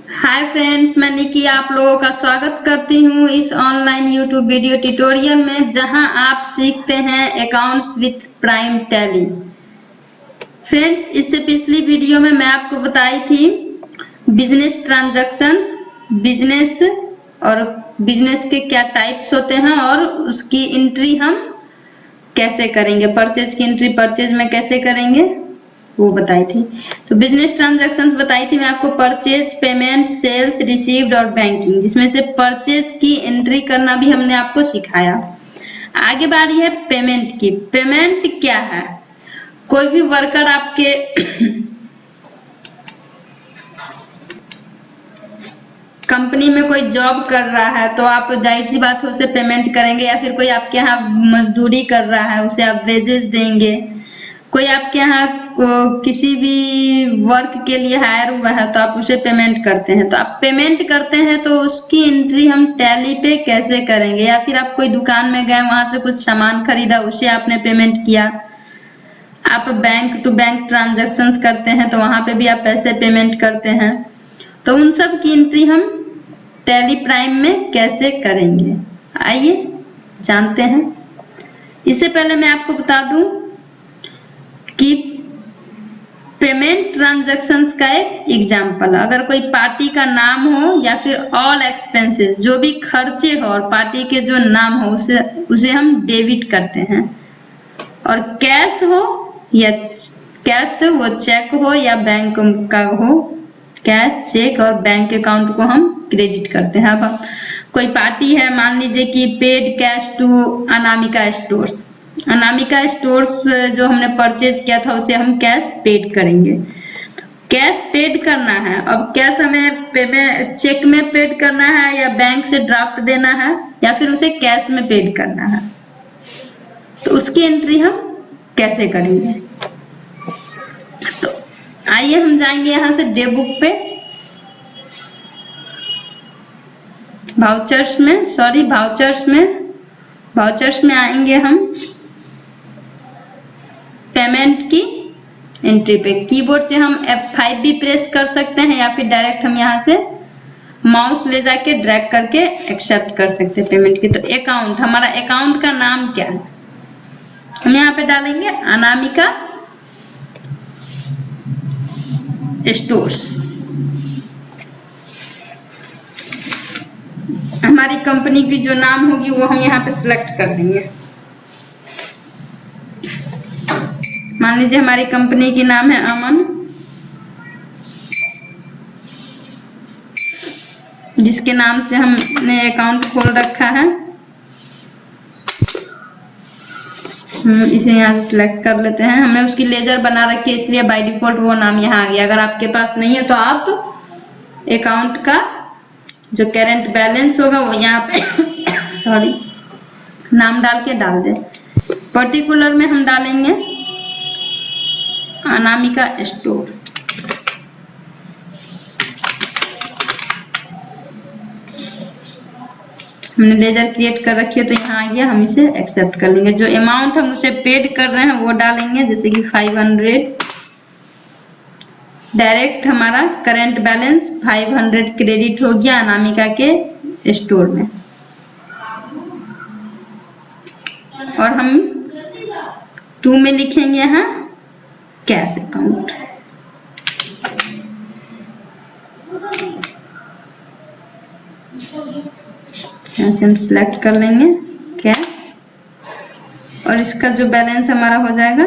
Hi friends, मैं निकी आप लोगों का स्वागत करती हूँ इस ऑनलाइन यूट्यूब वीडियो ट्यूटोरियल में, जहां आप सीखते हैं accounts with prime tally. Friends, इससे पिछली वीडियो में मैं आपको बताई थी बिजनेस ट्रांजैक्शंस, बिजनेस और बिजनेस के क्या टाइप्स होते हैं और उसकी एंट्री हम कैसे करेंगे, परचेज की एंट्री परचेज में कैसे करेंगे वो बताई थी। तो बिजनेस ट्रांजैक्शंस बताई थी मैं आपको, परचेज, पेमेंट, सेल्स, रिसीव्ड और बैंकिंग, जिसमें से परचेज की एंट्री करना भी हमने आपको सिखाया। आगे बारी है पेमेंट की। पेमेंट क्या है? कोई भी वर्कर आपके कंपनी में कोई जॉब कर रहा है तो आप जाहिर सी बात है उसे पेमेंट करेंगे, या फिर कोई आपके यहाँ मजदूरी कर रहा है उसे आप वेजेस देंगे। कोई आपके यहाँ किसी भी वर्क के लिए हायर हुआ है तो आप उसे पेमेंट करते हैं। तो आप पेमेंट करते हैं तो उसकी एंट्री हम टैली पे कैसे करेंगे? या फिर आप कोई दुकान में गए, वहां से कुछ सामान खरीदा, उसे आपने पेमेंट किया। आप बैंक टू बैंक ट्रांजैक्शंस करते हैं तो वहां पे भी आप पैसे पेमेंट करते हैं। तो उन सब की एंट्री हम टैली प्राइम में कैसे करेंगे, आइए जानते हैं। इससे पहले मैं आपको बता दूं कि पेमेंट ट्रांजैक्शंस का एक एग्जाम्पल, अगर कोई पार्टी का नाम हो या फिर ऑल एक्सपेंसेस, जो भी खर्चे हो और पार्टी के जो नाम हो उसे हम डेबिट करते हैं। और कैश हो या कैश वो चेक हो या बैंक का हो, कैश, चेक और बैंक अकाउंट को हम क्रेडिट करते हैं। अब कोई पार्टी है, मान लीजिए कि paid cash to Anamika stores, Anamika stores जो हमने परचेज किया था उसे हम कैश पेड करेंगे। कैश पेड करना है। अब कैश हमें पेमेंट चेक में पेड करना है या बैंक से ड्राफ्ट देना है या फिर उसे कैश में पेड करना है, तो उसकी एंट्री हम कैसे करेंगे? तो आइए हम जाएंगे यहां से डे बुक पे, वाउचर्स में आएंगे हम पेमेंट की एंट्री पे। कीबोर्ड से हम F5 भी प्रेस कर सकते हैं या फिर डायरेक्ट हम यहाँ से माउस ले जाके ड्रैग करके एक्सेप्ट कर सकते हैं पेमेंट की। तो अकाउंट, हमारा अकाउंट का नाम क्या है? हम यहाँ पे डालेंगे अनामिका स्टोर्स। हमारी कंपनी की जो नाम होगी वो हम यहाँ पे सिलेक्ट कर देंगे। मान लीजिए हमारी कंपनी की नाम है अमन, जिसके नाम से हमने अकाउंट खोल रखा है। हम इसे यहाँ से सिलेक्ट कर लेते हैं। हमने उसकी लेजर बना रखी है इसलिए बाय डिफॉल्ट वो नाम यहाँ आ गया। अगर आपके पास नहीं है तो आप अकाउंट का जो करेंट बैलेंस होगा वो यहाँ पे सॉरी नाम डाल के डाल दें। पर्टिकुलर में हम डालेंगे अनामिका स्टोर। हमने लेजर क्रिएट कर रखी है तो यहाँ आ गया, हम इसे एक्सेप्ट कर लेंगे। जो अमाउंट हम उसे पेड कर रहे हैं वो डालेंगे, जैसे कि 500। डायरेक्ट हमारा करंट बैलेंस 500 क्रेडिट हो गया अनामिका के स्टोर में। और हम 2 में लिखेंगे यहाँ कैश अकाउंट। यहाँ से हम सिलेक्ट कर लेंगे कैश और इसका जो बैलेंस हमारा हो जाएगा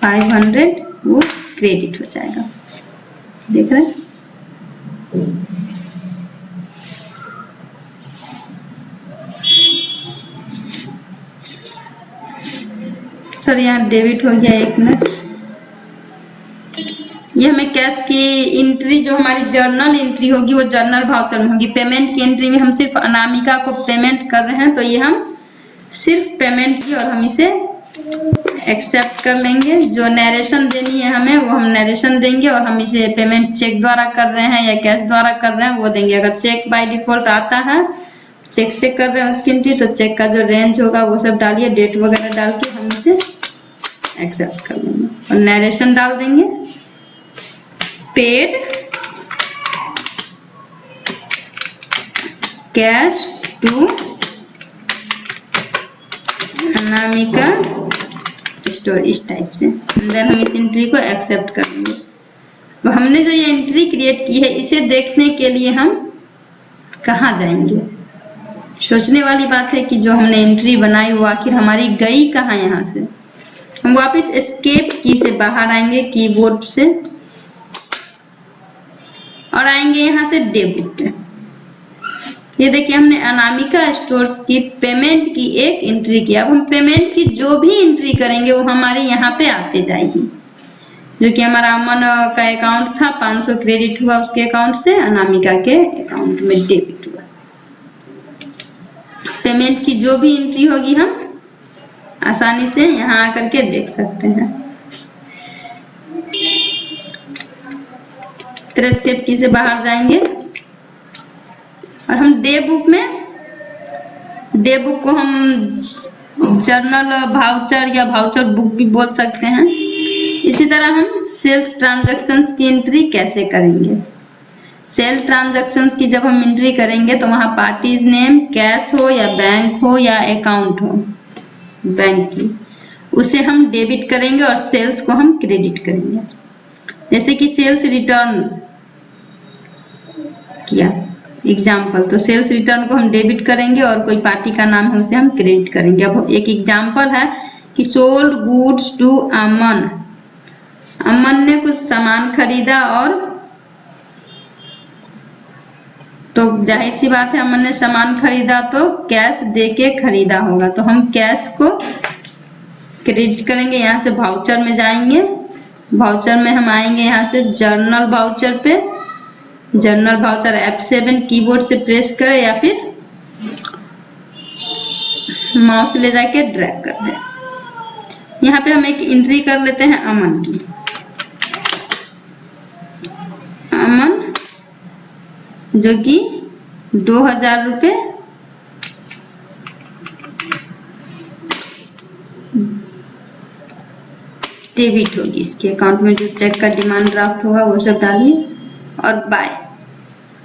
500, वो क्रेडिट हो जाएगा। देख रहे हैं? सर यहाँ डेबिट हो गया, 1 मिनट। ये हमें कैश की एंट्री जो हमारी जर्नल एंट्री होगी वो जर्नल वाउचर में होगी। पेमेंट की एंट्री में हम सिर्फ अनामिका को पेमेंट कर रहे हैं तो ये हम सिर्फ पेमेंट की और हम इसे एक्सेप्ट कर लेंगे। जो नरेशन देनी है हमें वो हम नरेशन देंगे और हम इसे पेमेंट चेक द्वारा कर रहे हैं या कैश द्वारा कर रहे हैं वो देंगे। अगर चेक बाय डिफॉल्ट आता है, चेक से कर रहे हैं उसकी एंट्री, तो चेक का जो रेंज होगा वो सब डालिए, डेट वगैरह डाल के हम इसे एक्सेप्ट कर लेंगे और नरेशन डाल देंगे paid cash to Anamika store, इस टाइप से। देन हम इस एंट्री को एक्सेप्ट करेंगे। तो हमने जो ये एंट्री क्रिएट की है इसे देखने के लिए हम कहाँ जाएंगे? सोचने वाली बात है कि जो हमने एंट्री बनाई वो आखिर हमारी गई कहाँ? यहाँ से हम वापस एस्केप की से बाहर आएंगे कीबोर्ड से और आएंगे यहाँ से डे बुक पे। ये देखिए हमने अनामिका स्टोर्स की पेमेंट की एक एंट्री की। अब हम पेमेंट की जो भी एंट्री करेंगे वो हमारे यहाँ पे आते जाएगी। जो कि हमारा अमन का अकाउंट था, 500 क्रेडिट हुआ उसके अकाउंट से, अनामिका के अकाउंट में डेबिट हुआ। पेमेंट की जो भी एंट्री होगी हम आसानी से यहाँ आकर के देख सकते हैं। एस्केप की से बाहर जाएंगे और हम डे बुक में, डे बुक को हम जर्नल भाउचर या भाउचर बुक भी बोल सकते हैं। इसी तरह हम सेल्स ट्रांजैक्शंस की एंट्री कैसे करेंगे? सेल ट्रांजैक्शंस की जब हम एंट्री करेंगे तो वहाँ पार्टीज नेम कैश हो या बैंक हो या अकाउंट हो बैंक की, उसे हम डेबिट करेंगे और सेल्स को हम क्रेडिट करेंगे। जैसे कि सेल्स रिटर्न किया एग्जाम्पल, तो सेल्स रिटर्न को हम डेबिट करेंगे और कोई पार्टी का नाम है उसे हम क्रेडिट करेंगे। अब एक एग्जाम्पल है कि सोल्ड गुड्स टू अमन, अमन ने कुछ सामान खरीदा और तो जाहिर सी बात है अमन ने सामान खरीदा तो कैश देके खरीदा होगा, तो हम कैश को क्रेडिट करेंगे। यहाँ से भाउचर में जाएंगे, भाउचर में हम आएंगे यहाँ से जर्नल भाउचर पे, जर्नल भाउचर F7 कीबोर्ड से प्रेस करें या फिर माउस ले जाके ड्रैग कर दें। यहाँ पे हम एक एंट्री कर लेते हैं अमन की। अमन जो कि 2000 रुपये डेबिट होगी इसके अकाउंट में। जो चेक का डिमांड ड्राफ्ट होगा वो सब डालिए और by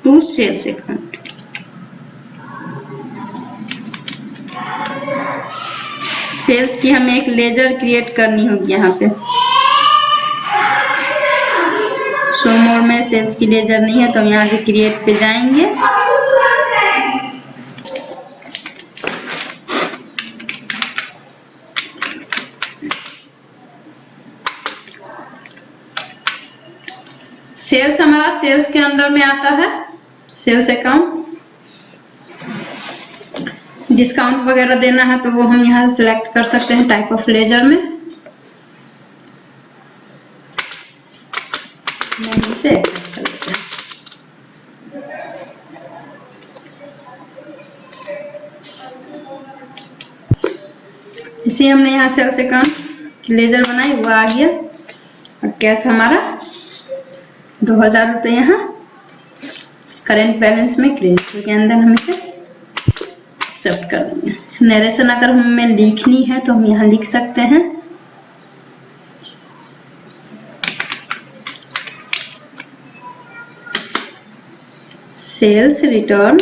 to sales account. Sales की हमें एक लेजर क्रिएट करनी होगी। यहाँ पे शो मोर में सेल्स की लेजर नहीं है तो हम यहाँ से क्रिएट पे जाएंगे। सेल्स हमारा सेल्स के अंदर में आता है, सेल्स अकाउंट। डिस्काउंट वगैरह देना है तो वो हम यहाँ सेलेक्ट कर सकते हैं टाइप ऑफ लेजर में। इसे कर लेते हैं। इसी हमने यहाँ सेल्स अकाउंट लेजर बनाई, वो आ गया और कैश हमारा 2000 रुपये यहाँ करेंट बैलेंस में क्रेडिट के अंदर हम इसे एक्सेप्ट कर देंगे। नरेशन अगर हमें लिखनी है तो हम यहाँ लिख सकते हैं। सेल्स रिटर्न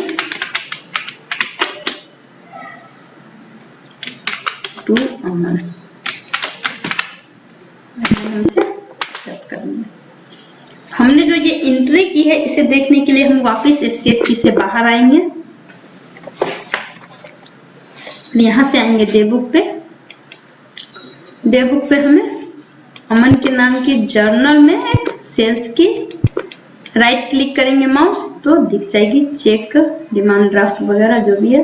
टू अमन, हम इसे एक्सेप्ट कर देंगे। हमने जो ये एंट्री की है इसे देखने के लिए हम वापस एस्केप की से बाहर आएंगे। यहाँ से आएंगे डे बुक पे। डे बुक पे हमें अमन के नाम की जर्नल में सेल्स की राइट क्लिक करेंगे माउस तो दिख जाएगी चेक डिमांड ड्राफ्ट वगैरह जो भी है।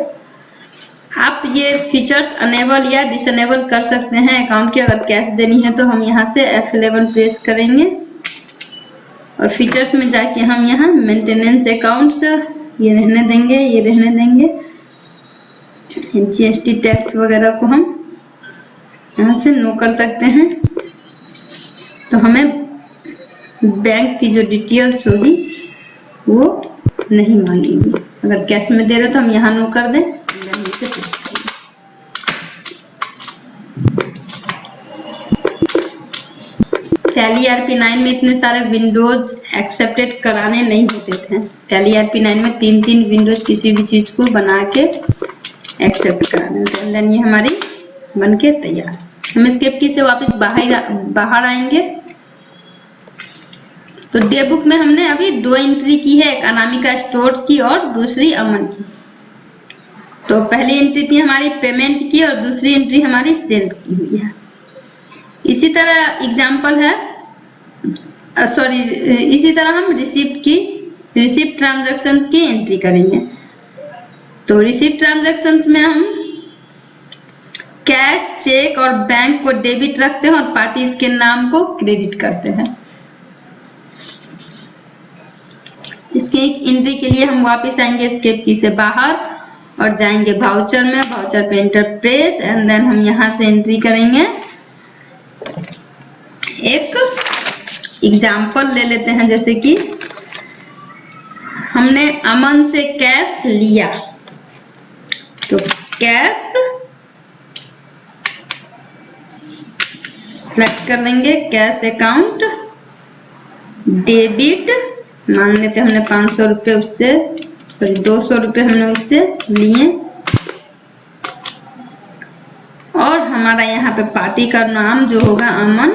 आप ये फीचर्स अनेबल या डिसएनेबल कर सकते हैं अकाउंट की। अगर कैश देनी है तो हम यहाँ से F11 प्रेस करेंगे और फीचर्स में जाके हम यहाँ मेंटेनेंस अकाउंट्स ये रहने देंगे, ये रहने देंगे। GST टैक्स वगैरह को हम यहाँ से नो कर सकते हैं। तो हमें बैंक की जो डिटेल्स होगी वो नहीं मांगेगी। अगर कैश में दे रहे तो हम यहाँ नो कर दें। टैली ERP9 में इतने सारे विंडोज एक्सेप्टेड कराने नहीं होते थे। टैली ERP9 में 3 विंडोज किसी भी चीज को बना के एक्सेप्ट कराने होते हैं। देन ये हमारी बनके तैयार। हम स्केप की से वापस बाहर आएंगे। तो डे बुक में हमने अभी 2 एंट्री की है, एक अनामिका स्टोर्स की और दूसरी अमन की। तो पहली एंट्री थी हमारी पेमेंट की और दूसरी एंट्री हमारी सेल की हुई है। इसी तरह एग्जाम्पल है, इसी तरह हम रिसिप्ट ट्रांजैक्शन की एंट्री करेंगे। तो रिसिप्ट ट्रांजैक्शंस में हम कैश, चेक और बैंक को डेबिट रखते हैं और पार्टीज के नाम को क्रेडिट करते हैं। इसके एंट्री के लिए हम वापस आएंगे स्केप की से बाहर और जाएंगे वाउचर में। वाउचर पे एंटर प्रेस एंड देन हम यहाँ से एंट्री करेंगे। एक एग्जाम्पल ले लेते हैं, जैसे कि हमने अमन से कैश लिया, तो कैश सेलेक्ट कर लेंगे, कैश अकाउंट डेबिट, मान लेते हमने 500 रुपये उससे 200 रुपये हमने उससे लिए और हमारा यहाँ पे पार्टी का नाम जो होगा अमन,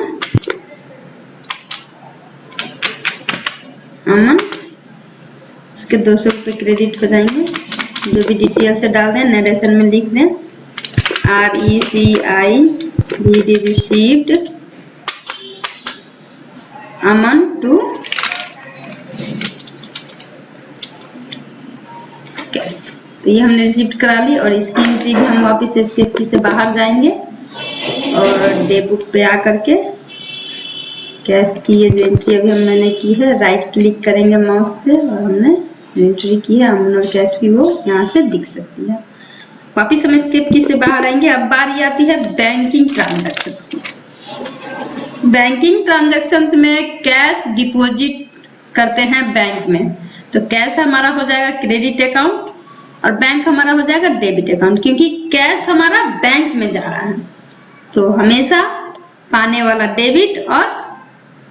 उसके 200 रुपये क्रेडिट हो जाएंगे। जो भी डिटेल से डाल दें, नरेशन में लिख दें RECIBD received Aman to cash. तो ये हमने रिसीव्ड करा ली और इसकी एंट्री भी हम वापस स्केप की से बाहर जाएंगे और डे बुक पे आकर के कैश की ये जो एंट्री अभी मैंने की है, राइट क्लिक करेंगे माउस से और हमने एंट्री की है अमन और कैश की, वो यहाँ से दिख सकती है। वापिस हम स्केप की से बाहर आएंगे। अब बारी आती है बैंकिंग ट्रांजैक्शन की। बैंकिंग ट्रांजैक्शंस में कैश डिपॉजिट करते हैं बैंक में, तो कैश हमारा हो जाएगा क्रेडिट अकाउंट और बैंक हमारा हो जाएगा डेबिट अकाउंट, क्योंकि कैश हमारा बैंक में जा रहा है। तो हमेशा पाने वाला डेबिट और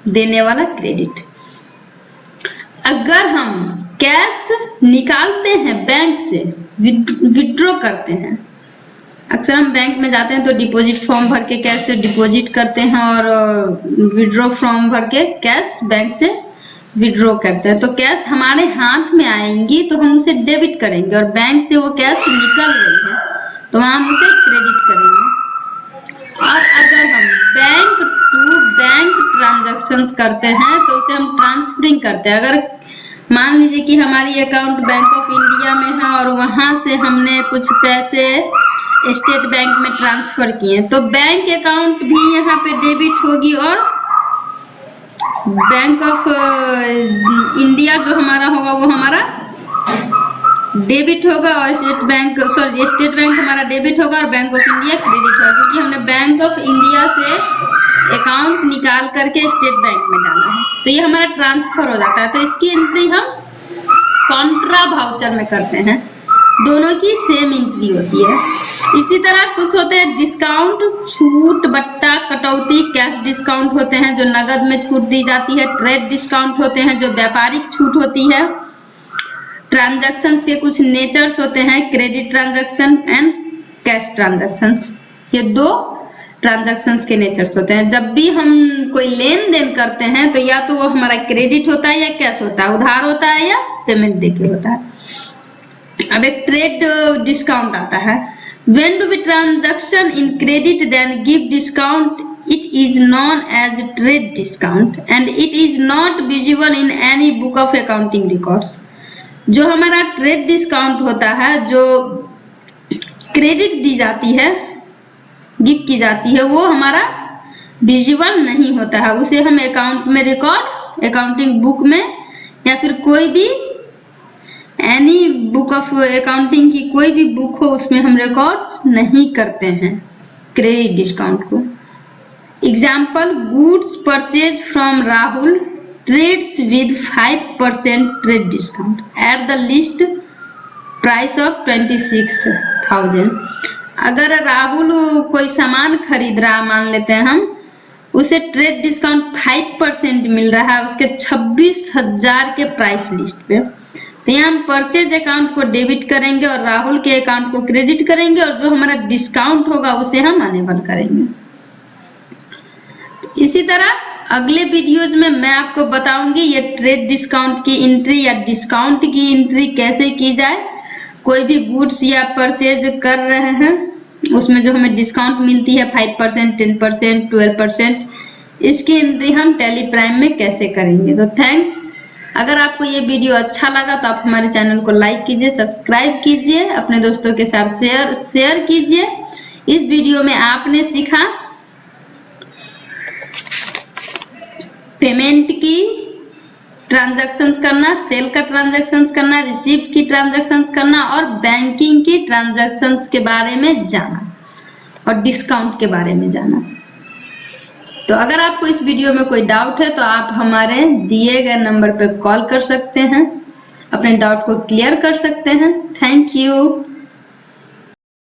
देने वाला क्रेडिट। अगर हम कैश निकालते हैं बैंक से, विड्रॉ करते हैं, अक्सर हम बैंक में जाते हैं तो डिपॉजिट फॉर्म भर के कैश से डिपॉजिट करते हैं और विड्रॉ फॉर्म भर के कैश बैंक से विड्रॉ करते हैं। तो कैश हमारे हाथ में आएंगी तो हम उसे डेबिट करेंगे और बैंक से वो कैश निकल रही है तो हम उसे क्रेडिट करेंगे। और अगर हम बैंक टू बैंक ट्रांजैक्शंस करते हैं तो उसे हम ट्रांसफरिंग करते हैं। अगर मान लीजिए कि हमारी अकाउंट बैंक ऑफ इंडिया में है और वहां से हमने कुछ पैसे स्टेट बैंक में ट्रांसफर किए, तो बैंक अकाउंट भी यहाँ पे डेबिट होगी और बैंक ऑफ इंडिया जो हमारा होगा वो हमारा डेबिट होगा और स्टेट बैंक हमारा डेबिट होगा और बैंक ऑफ इंडिया क्रेडिट होगा, क्योंकि हमने बैंक ऑफ इंडिया से अकाउंट निकाल करके स्टेट बैंक में डाला है। तो ये हमारा ट्रांसफर हो जाता है। तो इसकी एंट्री हम कॉन्ट्रा वाउचर में करते हैं। दोनों की सेम एंट्री होती है। इसी तरह कुछ होते हैं डिस्काउंट, छूट, बट्टा, कटौती, कैश डिस्काउंट होते हैं जो नगद में छूट दी जाती है। ट्रेड डिस्काउंट होते हैं जो व्यापारिक छूट होती है। ट्रांजैक्शंस के कुछ नेचर्स होते हैं, credit transaction and cash transactions. ये दो ट्रांजैक्शंस के नेचर्स होते हैं। जब भी हम कोई लेन देन करते हैं तो या तो वो हमारा क्रेडिट होता है या कैश होता है, उधार होता है या पेमेंट देके होता है। अब एक ट्रेड डिस्काउंट आता है। When do we transaction in credit then give discount, it is known as trade discount and it is not visible in any book of accounting records। जो हमारा ट्रेड डिस्काउंट होता है, जो क्रेडिट दी जाती है, give की जाती है, वो हमारा विजिबल नहीं होता है। उसे हम अकाउंट में रिकॉर्ड, अकाउंटिंग बुक में या फिर कोई भी एनी बुक ऑफ अकाउंटिंग की कोई भी बुक हो उसमें हम रिकॉर्ड्स नहीं करते हैं क्रेडिट डिस्काउंट को। Example, goods purchase from Rahul trades with 5% trade discount at the list price of 26,000। अगर राहुल कोई सामान खरीद रहा, मान लेते हैं हम, उसे ट्रेड डिस्काउंट 5% मिल रहा है उसके 26,000 के प्राइस लिस्ट पे। तो यहाँ हम परचेज अकाउंट को डेबिट करेंगे और राहुल के अकाउंट को क्रेडिट करेंगे और जो हमारा डिस्काउंट होगा उसे हम अनेबल करेंगे। तो इसी तरह अगले वीडियोज में मैं आपको बताऊंगी ये ट्रेड डिस्काउंट की एंट्री या डिस्काउंट की एंट्री कैसे की जाए। कोई भी गुड्स या परचेज कर रहे हैं उसमें जो हमें डिस्काउंट मिलती है 5%, 10%, 12%, इसकी एंट्री हम टैली प्राइम में कैसे करेंगे। तो थैंक्स। अगर आपको ये वीडियो अच्छा लगा तो आप हमारे चैनल को लाइक कीजिए, सब्सक्राइब कीजिए, अपने दोस्तों के साथ शेयर कीजिए। इस वीडियो में आपने सीखा पेमेंट की ट्रांजैक्शंस करना, सेल का ट्रांजैक्शंस करना, रिसीप्ट की ट्रांजैक्शंस करना और बैंकिंग की ट्रांजैक्शंस के बारे में जाना और डिस्काउंट के बारे में जाना। तो अगर आपको इस वीडियो में कोई डाउट है तो आप हमारे दिए गए नंबर पर कॉल कर सकते हैं, अपने डाउट को क्लियर कर सकते हैं। Thank you.